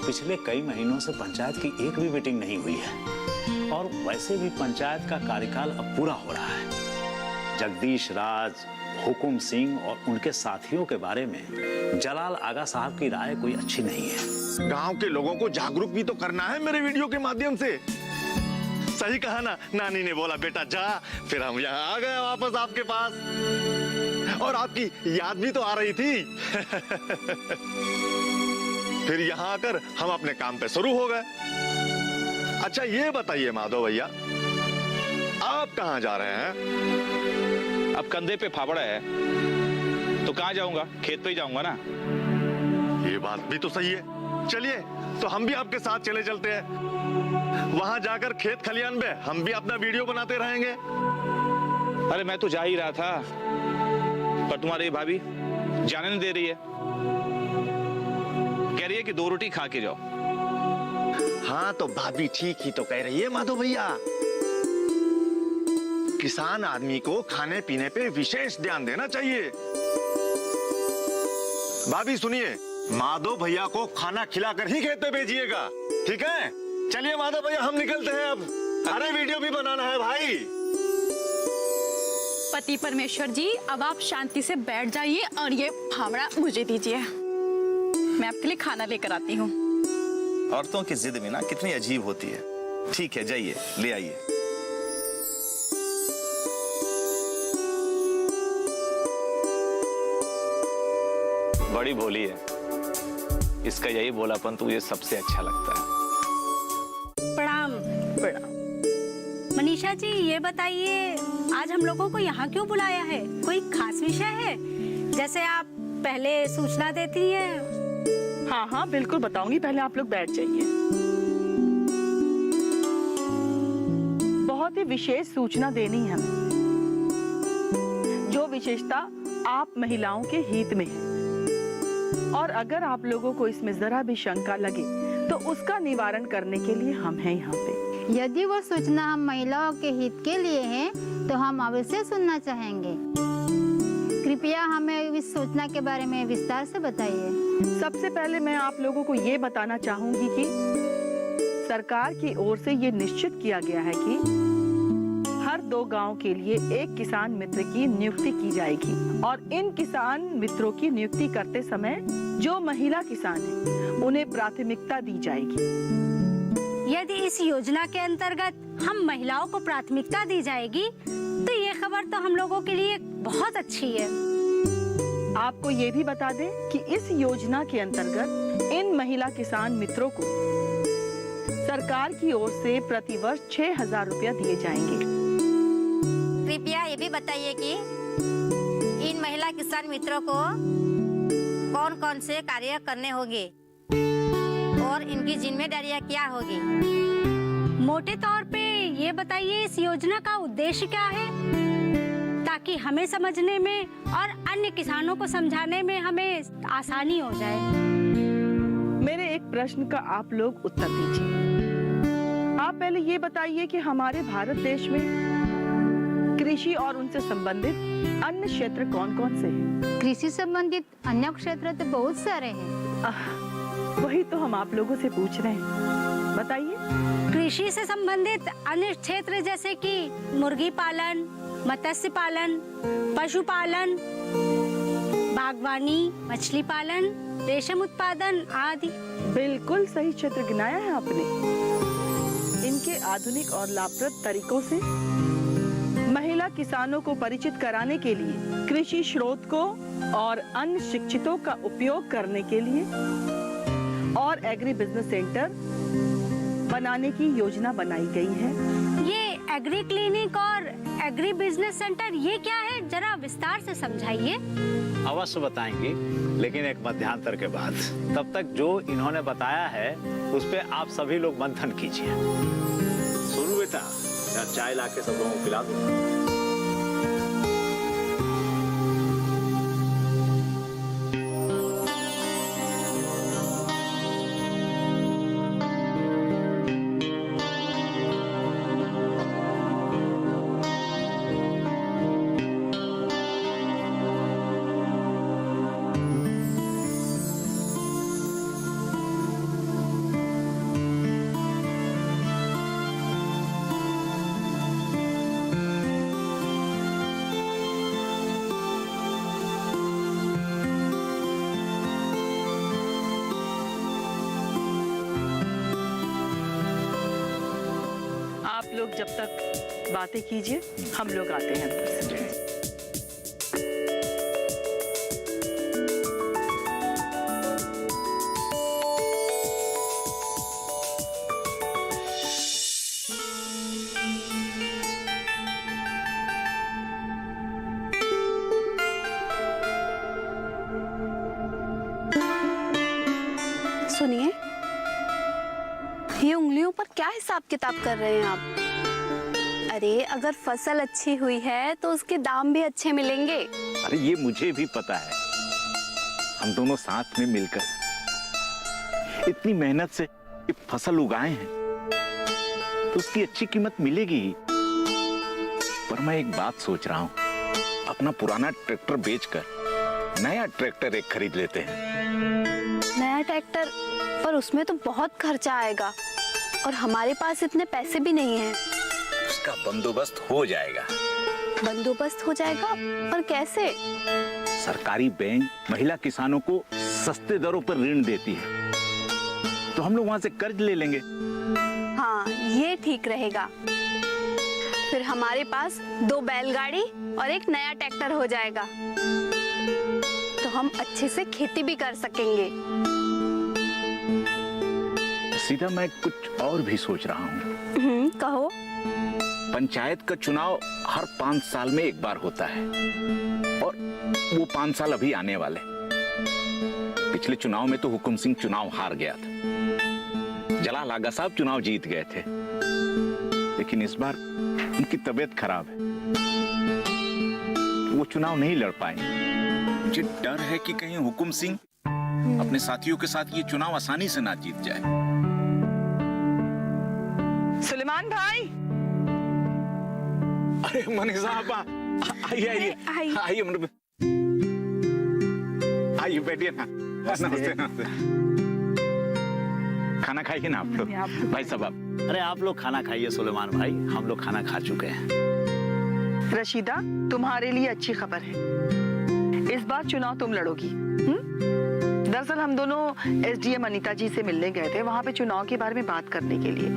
पिछले कई महीनों से पंचायत की एक भी मीटिंग नहीं हुई है और वैसे भी पंचायत का कार्यकाल अब पूरा हो रहा है। जगदीश राज, हुकुम सिंह और उनके साथियों के बारे में जलाल आगा साहब की राय कोई अच्छी नहीं है। गांव के लोगों को जागरूक भी तो करना है मेरे वीडियो के माध्यम से। सही कहा ना, नानी ने बोला बेटा जा, फिर हम यहाँ आ गए वापस आपके पास और आपकी याद भी तो आ रही थी। फिर यहाँ आकर हम अपने काम पे शुरू हो गए। अच्छा ये बताइए माधव भैया, आप कहाँ जा रहे हैं? अब कंधे पे फावड़ा है तो कहाँ जाऊंगा, खेत पे ही जाऊंगा ना। ये बात भी तो सही है। चलिए तो हम भी आपके साथ चले चलते हैं। वहां जाकर खेत खलियान में हम भी अपना वीडियो बनाते रहेंगे। अरे मैं तो जा ही रहा था, पर तुम्हारी भाभी जाने नहीं दे रही है। कह रही है कि 2 रोटी खा के जाओ। हाँ तो भाभी ठीक ही तो कह रही है माधव भैया। किसान आदमी को खाने पीने पे विशेष ध्यान देना चाहिए। भाभी सुनिए, माधव भैया को खाना खिलाकर ही खेत पे भेजिएगा, ठीक है? चलिए माधव भैया हम निकलते हैं अब। अरे वीडियो भी बनाना है भाई। पति परमेश्वर जी, अब आप शांति से बैठ जाइए और ये फावड़ा मुझे दीजिए। मैं आपके लिए खाना लेकर आती हूँ। औरतों की जिद भी ना कितनी अजीब होती है। ठीक है जाइए ले आइए। बड़ी भोली है, इसका यही भोलापन तो ये सबसे अच्छा लगता है। प्रणाम। प्रणाम। मनीषा जी ये बताइए, आज हम लोगों को यहाँ क्यों बुलाया है? कोई खास विषय है? जैसे आप पहले सूचना देती हैं। हाँ हाँ बिल्कुल बताऊंगी, पहले आप लोग बैठ जाइए। बहुत ही विशेष सूचना देनी है हमें, जो विशेषता आप महिलाओं के हित में है। और अगर आप लोगों को इसमें जरा भी शंका लगे तो उसका निवारण करने के लिए हम हैं यहाँ पे। यदि वो सूचना हम महिलाओं के हित के लिए है तो हम अवश्य सुनना चाहेंगे। कृपया हमें इस सूचना के बारे में विस्तार से बताइए। सबसे पहले मैं आप लोगों को ये बताना चाहूंगी कि सरकार की ओर से ये निश्चित किया गया है कि हर 2 गांव के लिए एक किसान मित्र की नियुक्ति की जाएगी और इन किसान मित्रों की नियुक्ति करते समय जो महिला किसान है उन्हें प्राथमिकता दी जाएगी। यदि इस योजना के अंतर्गत हम महिलाओं को प्राथमिकता दी जाएगी तो ये खबर तो हम लोगों के लिए बहुत अच्छी है। आपको ये भी बता दें कि इस योजना के अंतर्गत इन महिला किसान मित्रों को सरकार की ओर से प्रतिवर्ष 6,000 रुपया दिए जाएंगे। कृपया ये भी बताइए कि इन महिला किसान मित्रों को कौन कौन से कार्य करने होंगे और इनकी जिम्मेदारियां क्या होगी? मोटे तौर पे ये बताइए, इस योजना का उद्देश्य क्या है, ताकि हमें समझने में और अन्य किसानों को समझाने में हमें आसानी हो जाए। मेरे एक प्रश्न का आप लोग उत्तर दीजिए। आप पहले ये बताइए कि हमारे भारत देश में कृषि और उनसे संबंधित अन्य क्षेत्र कौन कौन से हैं? कृषि संबंधित अन्य क्षेत्र तो बहुत सारे हैं। वही तो हम आप लोगों से पूछ रहे हैं, बताइए। कृषि से संबंधित अन्य क्षेत्र जैसे कि मुर्गी पालन, मत्स्य पालन, पशुपालन, बागवानी, मछली पालन, रेशम उत्पादन आदि। बिल्कुल सही क्षेत्र गिनाया है आपने। इनके आधुनिक और लाभप्रद तरीकों से महिला किसानों को परिचित कराने के लिए कृषि स्रोत को और अन्य शिक्षितों का उपयोग करने के लिए और एग्री बिजनेस सेंटर बनाने की योजना बनाई गई है। ये एग्री क्लिनिक और एग्री बिजनेस सेंटर ये क्या है, जरा विस्तार से समझाइए। अवश्य बताएंगे, लेकिन एक मध्यांतर के बाद। तब तक जो इन्होंने बताया है उस पे आप सभी लोग मंथन कीजिए। सुनो बेटा, चाय ला के सब लोगों को पिला दो। लोग जब तक बातें कीजिए, हम लोग आते हैं अंदर से। सुनिए, ये उंगलियों पर क्या हिसाब किताब कर रहे हैं आप? अरे अगर फसल अच्छी हुई है तो उसके दाम भी अच्छे मिलेंगे। अरे ये मुझे भी पता है, हम दोनों साथ में मिलकर इतनी मेहनत से ये फसल उगाए हैं तो उसकी अच्छी कीमत मिलेगी ही। पर मैं एक बात सोच रहा हूँ, अपना पुराना ट्रैक्टर बेचकर नया ट्रैक्टर एक खरीद लेते हैं। नया ट्रैक्टर? पर उसमें तो बहुत खर्चा आएगा और हमारे पास इतने पैसे भी नहीं हैं। उसका बंदोबस्त हो जाएगा। बंदोबस्त हो जाएगा? पर कैसे? सरकारी बैंक महिला किसानों को सस्ते दरों पर ऋण देती है, तो हम लोग वहां से कर्ज ले लेंगे। हाँ, ये ठीक रहेगा। फिर हमारे पास 2 बैलगाड़ी और एक नया ट्रैक्टर हो जाएगा, तो हम अच्छे से खेती भी कर सकेंगे। सीधा मैं कुछ और भी सोच रहा हूँ। कहो। पंचायत का चुनाव हर 5 साल में एक बार होता है और वो 5 साल अभी आने वाले। पिछले चुनाव में तो हुकुम सिंह चुनाव हार गया था, जलाल आगा साहब चुनाव जीत गए थे, लेकिन इस बार उनकी तबीयत खराब है, वो चुनाव नहीं लड़ पाएंगे। मुझे डर है कि कहीं हुकुम सिंह अपने साथियों के साथ ये चुनाव आसानी से ना जीत जाए। सुलेमान भाई। अरे मनीषा आपा, आइए आइए आइए, आइए बैठिए ना। नमस्ते नमस्ते। खाना खाइए ना आप लोग। भाई साहब अरे आप लोग खाना खाइए सुलेमान भाई, हम लोग खाना खा चुके हैं। रशीदा, तुम्हारे लिए अच्छी खबर है, इस बार चुनाव तुम लड़ोगी। दरअसल हम दोनों एसडीएम अनीता जी से मिलने गए थे, वहां पे चुनाव के बारे में बात करने के लिए।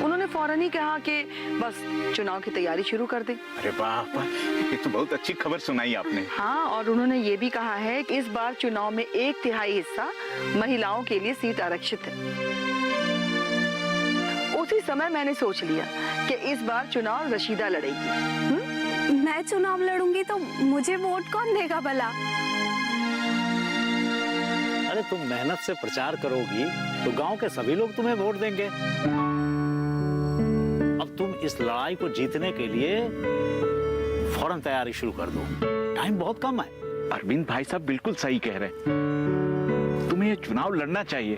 उन्होंने फौरन ही कहा कि बस चुनाव की तैयारी शुरू कर दे। अरे वाह, ये तो बहुत अच्छी खबर सुनाई आपने। हाँ, और उन्होंने ये भी कहा है कि इस बार चुनाव में 1/3 हिस्सा महिलाओं के लिए सीट आरक्षित है। उसी समय मैंने सोच लिया कि इस बार चुनाव रशीदा लड़ेगी। मैं चुनाव लड़ूंगी तो मुझे वोट कौन देगा भला? अरे तुम मेहनत से प्रचार करोगी तो गांव के सभी लोग तुम्हें वोट देंगे। अब तुम इस लड़ाई को जीतने के लिए फौरन तैयारी शुरू कर दो, टाइम बहुत कम है। अरविंद भाई साहब बिल्कुल सही कह रहे हैं, तुम्हें ये चुनाव लड़ना चाहिए।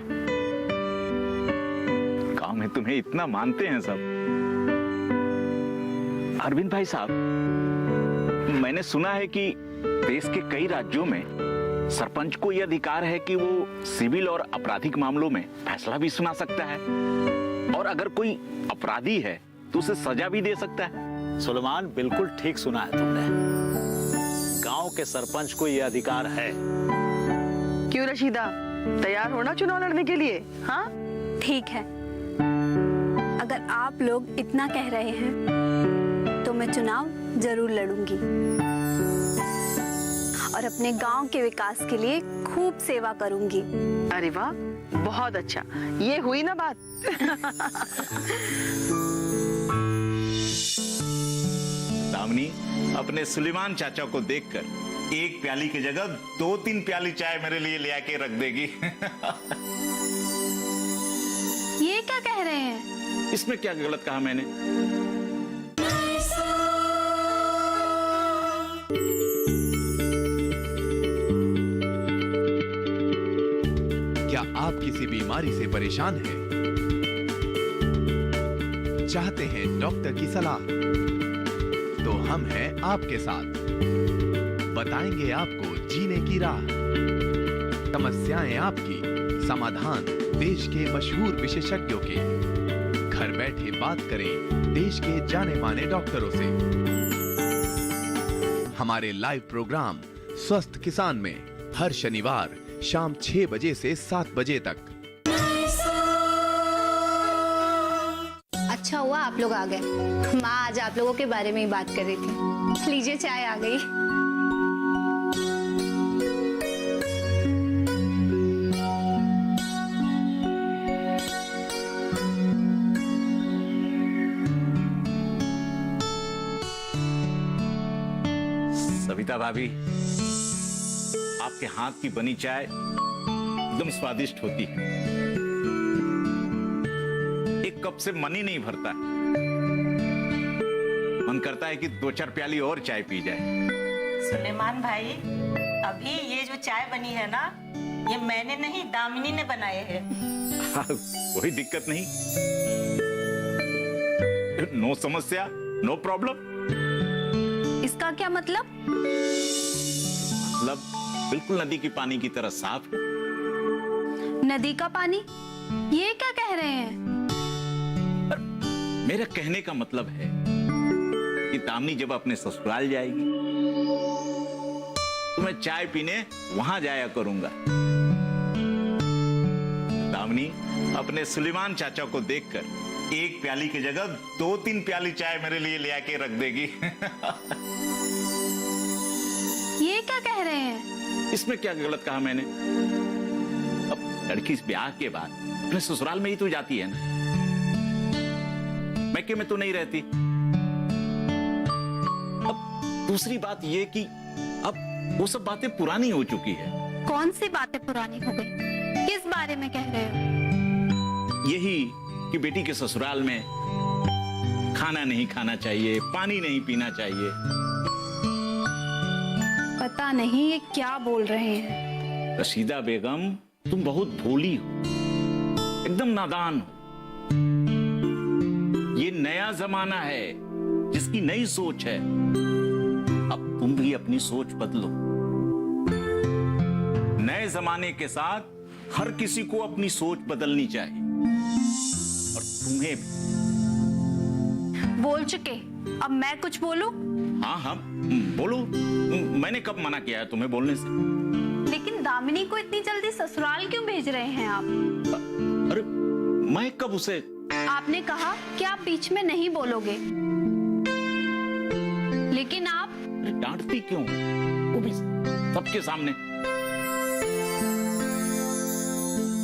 गांव में तुम्हें इतना मानते हैं सब। अरविंद भाई साहब, मैंने सुना है कि देश के कई राज्यों में सरपंच को यह अधिकार है कि वो सिविल और आपराधिक मामलों में फैसला भी सुना सकता है, और अगर कोई अपराधी है तो उसे सजा भी दे सकता है। सुलेमान, बिल्कुल ठीक सुना है तुमने। गांव के सरपंच को यह अधिकार है। क्यों रशीदा, तैयार हो ना चुनाव लड़ने के लिए? हाँ ठीक है, अगर आप लोग इतना कह रहे हैं तो मैं चुनाव जरूर लड़ूंगी और अपने गांव के विकास के लिए खूब सेवा करूंगी। अरे वाह, बहुत अच्छा, ये हुई ना बात। दामिनी, अपने सुलेमान चाचा को देखकर एक प्याली की जगह 2-3 प्याली चाय मेरे लिए ले आके रख देगी। ये क्या कह रहे हैं? इसमें क्या गलत कहा मैंने? क्या आप किसी बीमारी से परेशान हैं? चाहते हैं डॉक्टर की सलाह? तो हम हैं आपके साथ, बताएंगे आपको जीने की राह। समस्याएं आपकी, समाधान देश के मशहूर विशेषज्ञों के। घर बैठे बात करें देश के जाने माने डॉक्टरों से। हमारे लाइव प्रोग्राम स्वस्थ किसान में हर शनिवार शाम 6 बजे से 7 बजे तक। अच्छा हुआ आप लोग आ गए। माँ आज आप लोगों के बारे में ही बात कर रही थी। लीजिए चाय आ गई। सविता भाभी, आपके हाथ की बनी चाय एकदम स्वादिष्ट होती है। एक कप से मन ही नहीं भरता, मन करता है कि 2-4 प्याली और चाय पी जाए। सुलेमान भाई, अभी ये जो चाय बनी है ना, ये मैंने नहीं, दामिनी ने बनाए हैं। कोई दिक्कत नहीं, नो समस्या, नो प्रॉब्लम। इसका क्या मतलब? मतलब बिल्कुल नदी की पानी की तरह साफ है। नदी का पानी? ये क्या कह रहे हैं? मेरा कहने का मतलब है कि दामिनी जब अपने ससुराल जाएगी तो मैं चाय पीने वहां जाया करूंगा। दामिनी अपने सुलेमान चाचा को देखकर एक प्याली की जगह 2-3 प्याली चाय मेरे लिए ले आके रख देगी। ये क्या कह रहे हैं? इसमें क्या गलत कहा मैंने? अब लड़की इस ब्याह के बाद अपने ससुराल में ही तो जाती है ना, मैके में तो नहीं रहती। अब दूसरी बात ये कि अब वो सब बातें पुरानी हो चुकी है। कौन सी बातें पुरानी हो गई? किस बारे में कह रहे हो? यही कि बेटी के ससुराल में खाना नहीं खाना चाहिए, पानी नहीं पीना चाहिए। पता नहीं ये क्या बोल रहे हैं। रशीदा बेगम, तुम बहुत भोली हो, एकदम नादान हो। ये नया जमाना है जिसकी नई सोच है। अब तुम भी अपनी सोच बदलो। नए जमाने के साथ हर किसी को अपनी सोच बदलनी चाहिए, और तुम्हें भी। बोल चुके, अब मैं कुछ बोलूं? हाँ हाँ बोलो, मैंने कब मना किया है तुम्हें बोलने से? लेकिन दामिनी को इतनी जल्दी ससुराल क्यों भेज रहे हैं आप? अरे मैं कब उसे? आपने कहा कि आप बीच में नहीं बोलोगे, लेकिन आप डांटती क्यों, वो भी सबके सामने?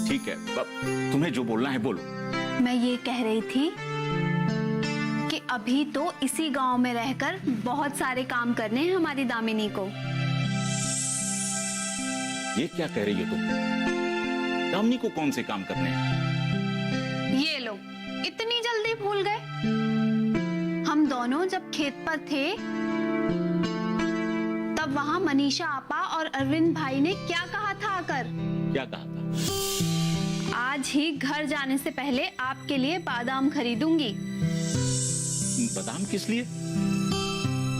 ठीक है, तुम्हें जो बोलना है बोलो। मैं ये कह रही थी कि अभी तो इसी गांव में रहकर बहुत सारे काम करने हैं हमारी दामिनी को। ये क्या कह रही हो तुम? दामिनी को कौन से काम करने हैं? ये लो, इतनी जल्दी भूल गए? हम दोनों जब खेत पर थे तब वहां मनीषा आपा और अरविंद भाई ने क्या कहा था आकर? क्या कहा था? आज ही घर जाने से पहले आपके लिए बादाम खरीदूंगी। बादाम किस लिए?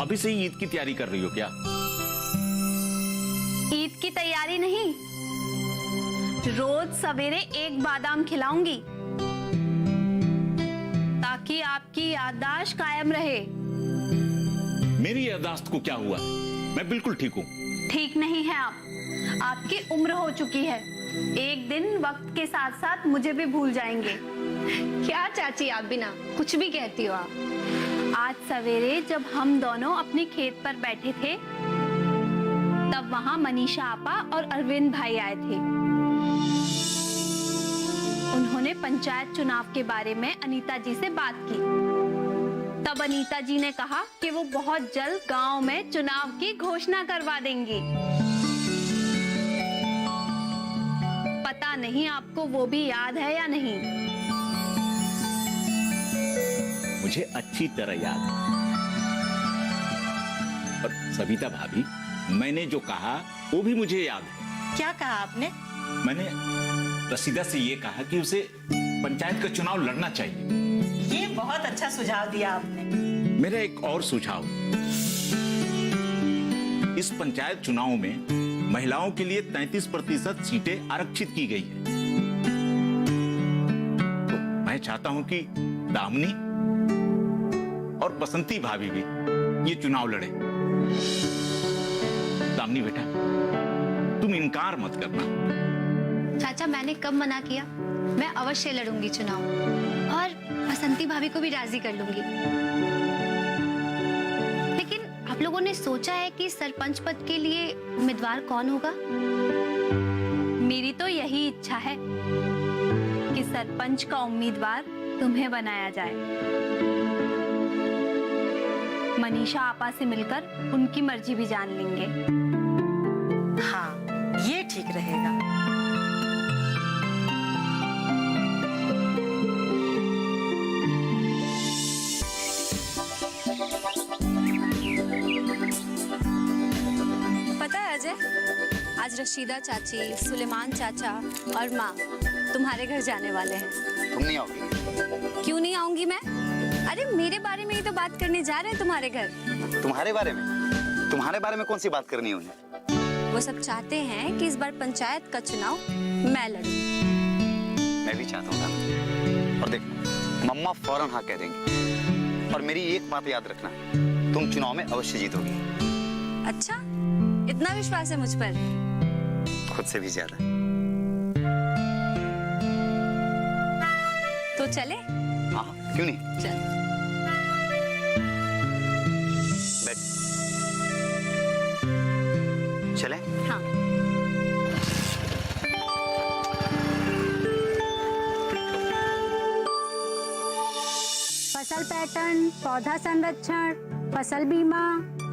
अभी से ही ईद की तैयारी कर रही हो क्या? ईद की तैयारी नहीं, रोज सवेरे एक बादाम खिलाऊंगी ताकि आपकी याददाश्त कायम रहे। मेरी याददाश्त को क्या हुआ? मैं बिल्कुल ठीक हूँ। ठीक नहीं है आप, आपकी उम्र हो चुकी है। एक दिन वक्त के साथ साथ मुझे भी भूल जाएंगे। क्या चाची आप भी ना कुछ भी कहती हो आप। आज सवेरे जब हम दोनों अपने खेत पर बैठे थे तब वहां मनीषा आपा और अरविंद भाई आए थे। उन्होंने पंचायत चुनाव के बारे में अनीता जी से बात की। तब अनीता जी ने कहा कि वो बहुत जल्द गांव में चुनाव की घोषणा करवा देंगी। पता नहीं आपको वो भी याद है या नहीं? मुझे अच्छी तरह याद है। और सविता भाभी, मैंने जो कहा वो भी मुझे याद है। क्या कहा आपने? मैंने रशीदा से ये कहा कि उसे पंचायत का चुनाव लड़ना चाहिए। ये बहुत अच्छा सुझाव दिया आपने। मेरा एक और सुझाव, इस पंचायत चुनाव में महिलाओं के लिए 33% सीटें आरक्षित की गई है। तो मैं चाहता हूं कि दामिनी और बसंती भाभी भी ये चुनाव लड़े। दामिनी बेटा, तुम इनकार मत करना। चाचा मैंने कब मना किया? मैं अवश्य लड़ूंगी चुनाव। और पर बसंती भाभी को भी राजी कर लूंगी। लेकिन आप लोगों ने सोचा है कि सरपंच पद के लिए उम्मीदवार कौन होगा? मेरी तो यही इच्छा है कि सरपंच का उम्मीदवार तुम्हें बनाया जाए। मनीषा आपा से मिलकर उनकी मर्जी भी जान लेंगे। हाँ, ये ठीक रहेगा। पता है अजय, आज रशीदा चाची, सुलेमान चाचा और माँ तुम्हारे घर जाने वाले हैं। तुम नहीं आओगी? क्यों नहीं आऊंगी मैं? अरे मेरे बारे में ही तो बात करने जा रहे हैं तुम्हारे घर। तुम्हारे बारे में? तुम्हारे बारे में कौन सी बात करनी है उन्हें? वो सब चाहते हैं कि इस बार पंचायत का चुनाव मैं लड़ूं। मैं भी चाहता हूँ। और देख, मम्मा फौरन हाँ कह देंगी। और मेरी एक बात याद रखना, तुम चुनाव में अवश्य जीतोगी। अच्छा, इतना विश्वास है मुझ पर? खुद से भी ज्यादा। तो चले? हाँ, क्यों नहीं? चल। बैठ। चले? हाँ। फसल पैटर्न, पौधा संरक्षण, फसल बीमा,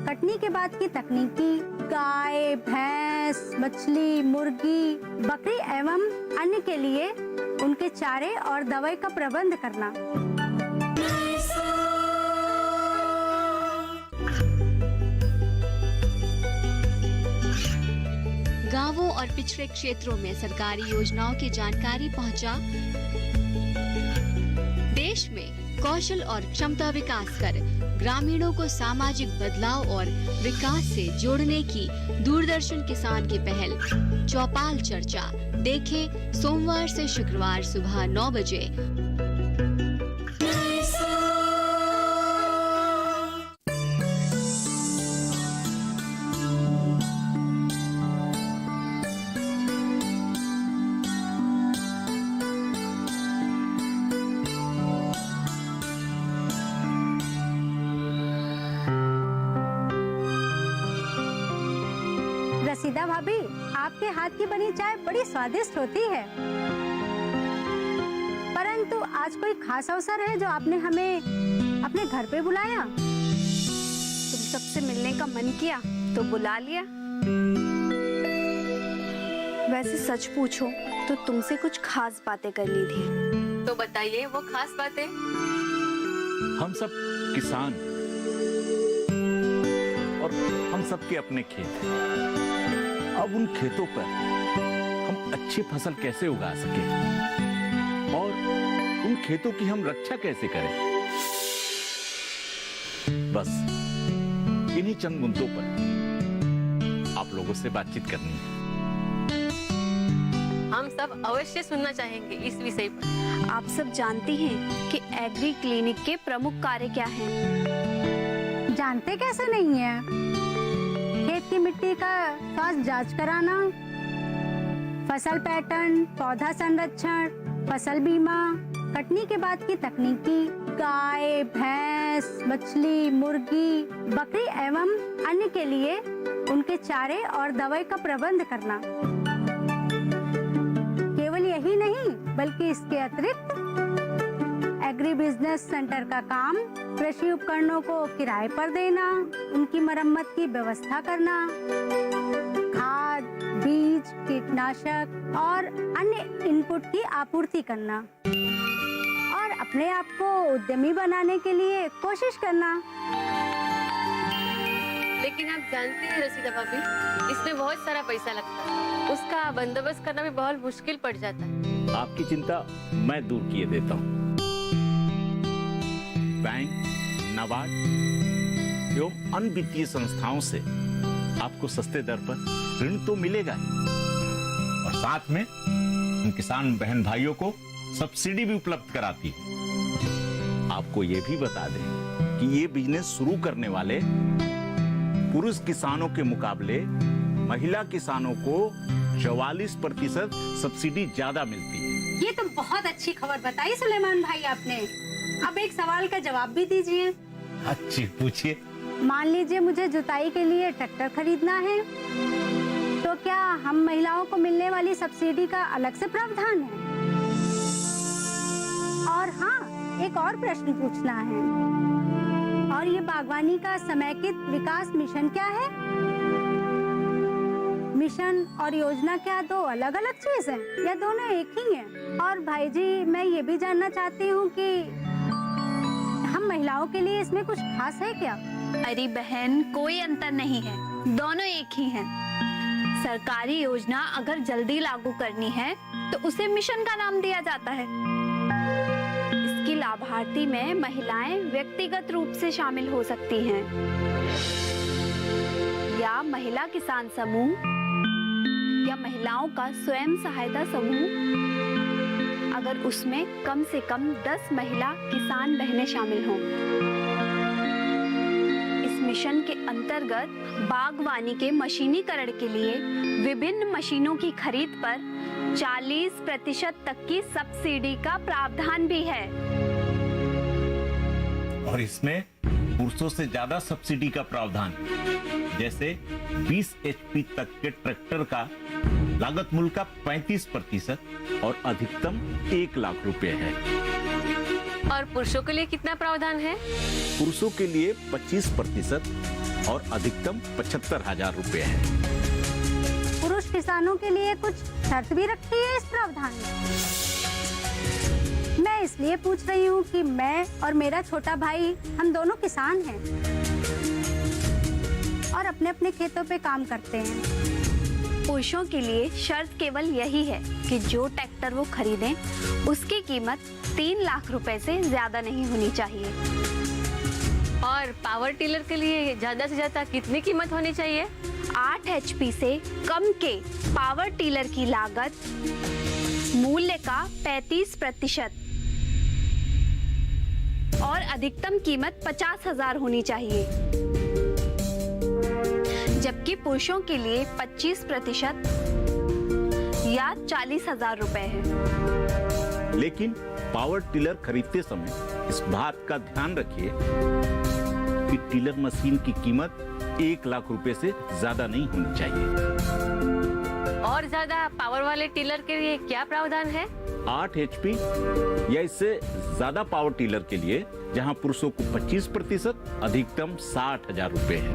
कटनी के बाद की तकनीकी, गाय, भैंस, मछली, मुर्गी, बकरी एवं अन्य के लिए उनके चारे और दवाई का प्रबंध करना। गांवों और पिछड़े क्षेत्रों में सरकारी योजनाओं की जानकारी पहुंचा। देश में कौशल और क्षमता विकास कर ग्रामीणों को सामाजिक बदलाव और विकास से जोड़ने की दूरदर्शन किसान की पहल चौपाल चर्चा देखें सोमवार से शुक्रवार सुबह 9 बजे। रसीदा भाभी, आपके हाथ की बनी चाय बड़ी स्वादिष्ट होती है। परंतु आज कोई खास अवसर है जो आपने हमें अपने घर पे बुलाया? तुम सबसे मिलने का मन किया तो बुला लिया। वैसे सच पूछो तो तुमसे कुछ खास बातें करनी थी। तो बताइए वो खास बातें। हम सब किसान और हम सबके अपने खेत हैं। अब उन खेतों पर हम अच्छी फसल कैसे उगा सके और उन खेतों की हम रक्षा कैसे करें, बस इन्हीं चंद मुद्दों पर आप लोगों से बातचीत करनी है। हम सब अवश्य सुनना चाहेंगे इस विषय पर। आप सब जानती हैं कि एग्री क्लिनिक के प्रमुख कार्य क्या हैं? जानते कैसे नहीं है? खेत की मिट्टी का स्वास्थ्य जांच कराना, फसल पैटर्न, पौधा संरक्षण, फसल बीमा, कटनी के बाद की तकनीकी, गाय, भैंस, मछली, मुर्गी, बकरी एवं अन्य के लिए उनके चारे और दवाई का प्रबंध करना। केवल यही नहीं, बल्कि इसके अतिरिक्त एग्री बिजनेस सेंटर का काम, कृषि उपकरणों को किराए पर देना, उनकी मरम्मत की व्यवस्था करना, खाद, बीज, कीटनाशक और अन्य इनपुट की आपूर्ति करना और अपने आप को उद्यमी बनाने के लिए कोशिश करना। लेकिन आप जानते हैं रसीदा भाभी, इसमें बहुत सारा पैसा लगता है। उसका बंदोबस्त करना भी बहुत मुश्किल पड़ जाता है। आपकी चिंता मैं दूर किए देता हूँ। बैंक, नाबार्ड एवं अन्य वित्तीय संस्थाओं से आपको सस्ते दर पर ऋण तो मिलेगा ही और साथ में उन किसान बहन भाइयों को सब्सिडी भी उपलब्ध कराती है। आपको ये भी बता दें कि ये बिजनेस शुरू करने वाले पुरुष किसानों के मुकाबले महिला किसानों को 44% सब्सिडी ज्यादा मिलती है। ये तो बहुत अच्छी खबर बताई सुलेमान भाई आपने। अब एक सवाल का जवाब भी दीजिए। अच्छी, पूछिए। मान लीजिए मुझे जुताई के लिए ट्रैक्टर खरीदना है, तो क्या हम महिलाओं को मिलने वाली सब्सिडी का अलग से प्रावधान है? और हाँ, एक और प्रश्न पूछना है। और ये बागवानी का समेकित विकास मिशन क्या है? मिशन और योजना क्या दो अलग अलग चीज है या दोनों एक ही हैं? और भाई जी, मैं ये भी जानना चाहती हूँ कि हम महिलाओं के लिए इसमें कुछ खास है क्या? अरे बहन, कोई अंतर नहीं है, दोनों एक ही हैं। सरकारी योजना अगर जल्दी लागू करनी है तो उसे मिशन का नाम दिया जाता है। इसकी लाभार्थी में महिलाएं व्यक्तिगत रूप से शामिल हो सकती हैं या महिला किसान समूह या महिलाओं का स्वयं सहायता समूह, अगर उसमें कम से कम 10 महिला किसान बहनें शामिल हों। इस मिशन के अंतर्गत बागवानी के मशीनीकरण के लिए विभिन्न मशीनों की खरीद पर 40% तक की सब्सिडी का प्रावधान भी है। और इसमें पुरुषों से ज्यादा सब्सिडी का प्रावधान, जैसे 20 HP तक के ट्रैक्टर का लागत मूल्य का 35% और अधिकतम 1 लाख रुपए है। और पुरुषों के लिए कितना प्रावधान है? पुरुषों के लिए 25% और अधिकतम 75,000 रुपए है। पुरुष किसानों के लिए कुछ शर्त भी रखी है इस प्रावधान में? मैं इसलिए पूछ रही हूँ कि मैं और मेरा छोटा भाई, हम दोनों किसान हैं और अपने अपने खेतों पे काम करते हैं। पुरुषों के लिए शर्त केवल यही है कि जो ट्रैक्टर वो खरीदें उसकी कीमत 3 लाख रुपए से ज्यादा नहीं होनी चाहिए। और पावर टिलर के लिए ज्यादा से ज्यादा कितनी कीमत होनी चाहिए? 8 HP से कम के पावर टिलर की लागत मूल्य का 35% और अधिकतम कीमत 50,000 होनी चाहिए, जबकि पुरुषों के लिए 25% या 40,000 रुपए है। लेकिन पावर टिलर खरीदते समय इस बात का ध्यान रखिए कि टिलर मशीन की कीमत 1 लाख रुपए से ज्यादा नहीं होनी चाहिए। और ज्यादा पावर वाले टिलर के लिए क्या प्रावधान है? 8 HP या इससे ज्यादा पावर टिलर के लिए, जहां पुरुषों को 25%, अधिकतम 60,000 रुपए है।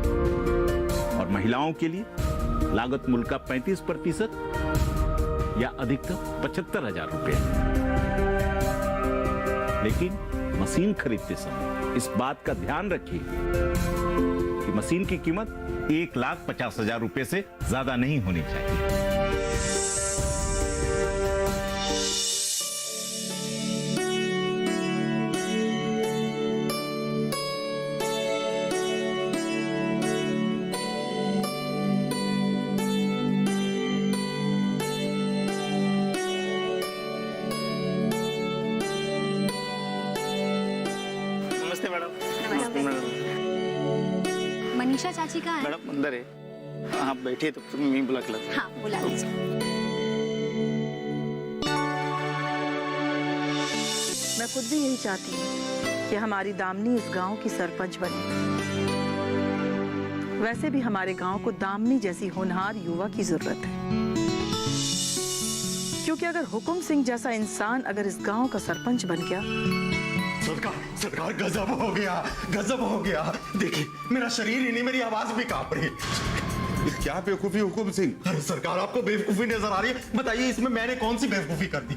और महिलाओं के लिए लागत मूल्य का 35% या अधिकतम 75,000 रुपए है। लेकिन मशीन खरीदते समय इस बात का ध्यान रखिए कि मशीन की कीमत 1,50,000 रुपए से ज्यादा नहीं होनी चाहिए। मनीषा चाची कहाँ है? मैडम अंदर है, आप बैठिए तो मैं बुला के लाता हूं। हाँ, बुला लीजिए। मैं खुद भी यही चाहती हूँ कि हमारी दामिनी इस गांव की सरपंच बने। वैसे भी हमारे गांव को दामिनी जैसी होनहार युवा की जरूरत है, क्योंकि अगर हुकुम सिंह जैसा इंसान अगर इस गांव का सरपंच बन गया। सरकार गजब हो गया, गजब हो गया। देखिए मेरा शरीर ही नहीं, मेरी आवाज भी कांप रही है। क्या बेवकूफी हुकुम सिंह? अरे सरकार, आपको बेवकूफी नजर आ रही है? बताइए इसमें मैंने कौन सी बेवकूफी कर दी?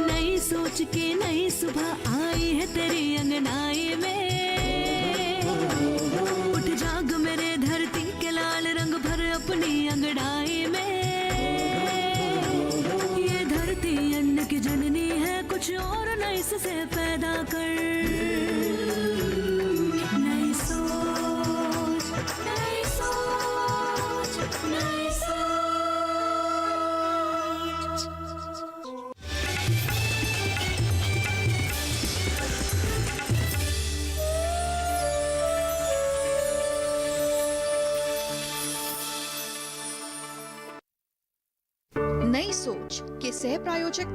नई सोच के नई सुबह आई है तेरी अंगनाई में, उठ जाग मेरे धरती के लाल रंग भर अपनी अंगड़ाई में। ये धरती अन्न की जननी है, कुछ और नई से पैदा कर। नई सोच, नई सोच, नई सोच। सोच के सह प्रायोजक